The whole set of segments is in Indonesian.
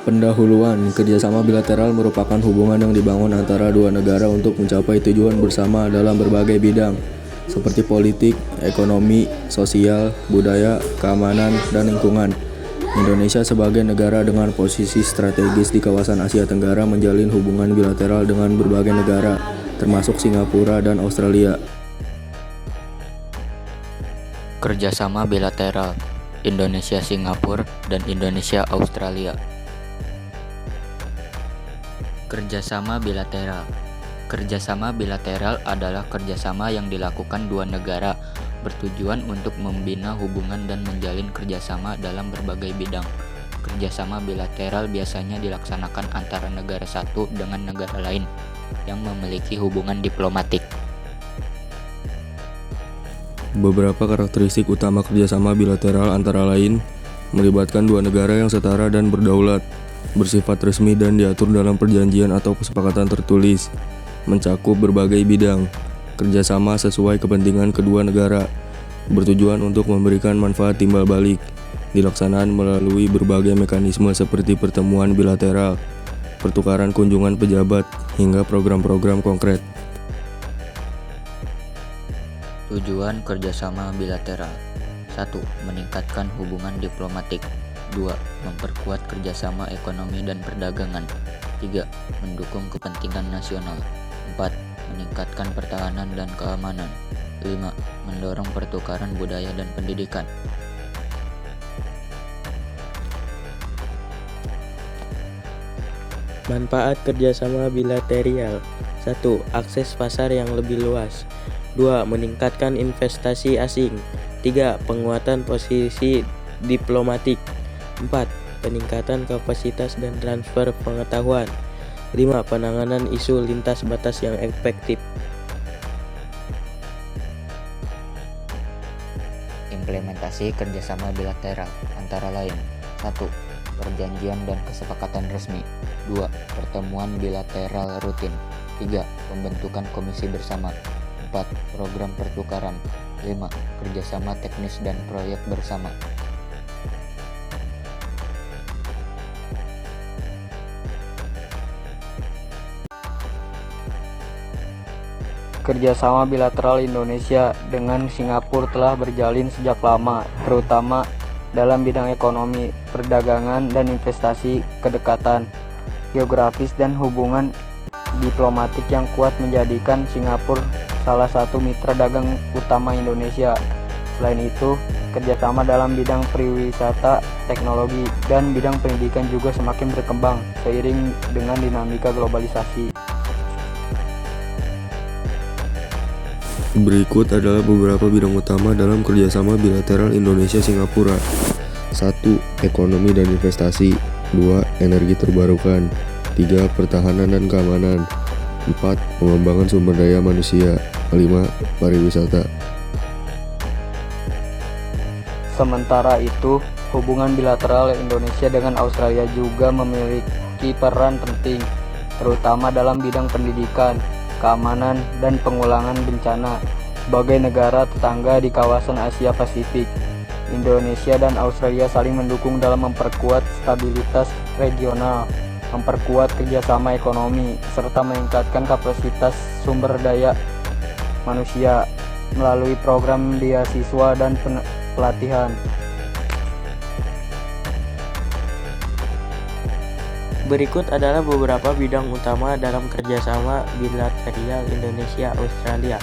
Pendahuluan, kerjasama bilateral merupakan hubungan yang dibangun antara dua negara untuk mencapai tujuan bersama dalam berbagai bidang, seperti politik, ekonomi, sosial, budaya, keamanan, dan lingkungan. Indonesia sebagai negara dengan posisi strategis di kawasan Asia Tenggara menjalin hubungan bilateral dengan berbagai negara, termasuk Singapura dan Australia. Kerjasama bilateral Indonesia-Singapura dan Indonesia-Australia. Kerjasama bilateral. Kerjasama bilateral adalah kerjasama yang dilakukan dua negara bertujuan untuk membina hubungan dan menjalin kerjasama dalam berbagai bidang. Kerjasama bilateral biasanya dilaksanakan antara negara satu dengan negara lain yang memiliki hubungan diplomatik. Beberapa karakteristik utama kerjasama bilateral antara lain melibatkan dua negara yang setara dan berdaulat, bersifat resmi dan diatur dalam perjanjian atau kesepakatan tertulis, mencakup berbagai bidang, kerjasama sesuai kepentingan kedua negara, bertujuan untuk memberikan manfaat timbal balik, dilaksanakan melalui berbagai mekanisme seperti pertemuan bilateral, pertukaran kunjungan pejabat, hingga program-program konkret. Tujuan kerjasama bilateral: 1. Meningkatkan hubungan diplomatik. 2. Memperkuat kerjasama ekonomi dan perdagangan. 3. Mendukung kepentingan nasional. 4. Meningkatkan pertahanan dan keamanan. 5. Mendorong pertukaran budaya dan pendidikan. Manfaat kerjasama bilateral: 1. Akses pasar yang lebih luas. 2. Meningkatkan investasi asing. 3. Penguatan posisi diplomatik. 4. Peningkatan kapasitas dan transfer pengetahuan. 5. Penanganan isu lintas batas yang efektif. Implementasi kerjasama bilateral antara lain: 1. Perjanjian dan kesepakatan resmi. 2. Pertemuan bilateral rutin. 3. Pembentukan komisi bersama. 4. Program pertukaran. 5. Kerjasama teknis dan proyek bersama. Kerjasama bilateral Indonesia dengan Singapura telah berjalin sejak lama, terutama dalam bidang ekonomi, perdagangan, dan investasi. Kedekatan geografis dan hubungan diplomatik yang kuat menjadikan Singapura salah satu mitra dagang utama Indonesia. Selain itu, kerjasama dalam bidang pariwisata, teknologi, dan bidang pendidikan juga semakin berkembang seiring dengan dinamika globalisasi. Berikut adalah beberapa bidang utama dalam kerjasama bilateral Indonesia-Singapura. 1. Ekonomi dan investasi. 2. Energi terbarukan. 3. Pertahanan dan keamanan. 4. Pengembangan sumber daya manusia. 5. Pariwisata. Sementara itu, hubungan bilateral Indonesia dengan Australia juga memiliki peran penting, terutama dalam bidang pendidikan, keamanan, dan pengulangan bencana. Sebagai negara tetangga di kawasan Asia Pasifik, Indonesia dan Australia saling mendukung dalam memperkuat stabilitas regional, memperkuat kerjasama ekonomi, serta meningkatkan kapasitas sumber daya manusia melalui program beasiswa dan pelatihan. Berikut adalah beberapa bidang utama dalam kerjasama bilateral Indonesia-Australia.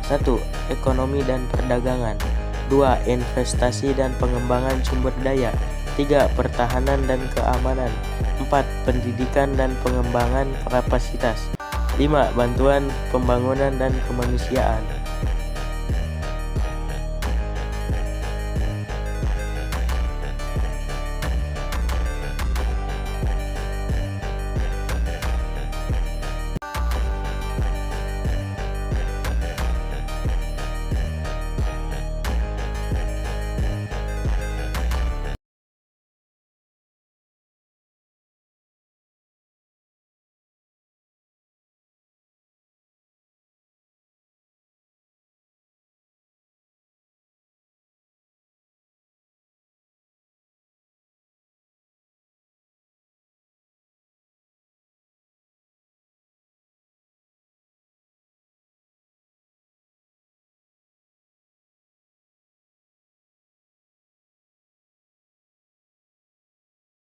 1. Ekonomi dan perdagangan. 2. Investasi dan pengembangan sumber daya. 3. Pertahanan dan keamanan. 4. Pendidikan dan pengembangan kapasitas. 5. Bantuan pembangunan dan kemanusiaan.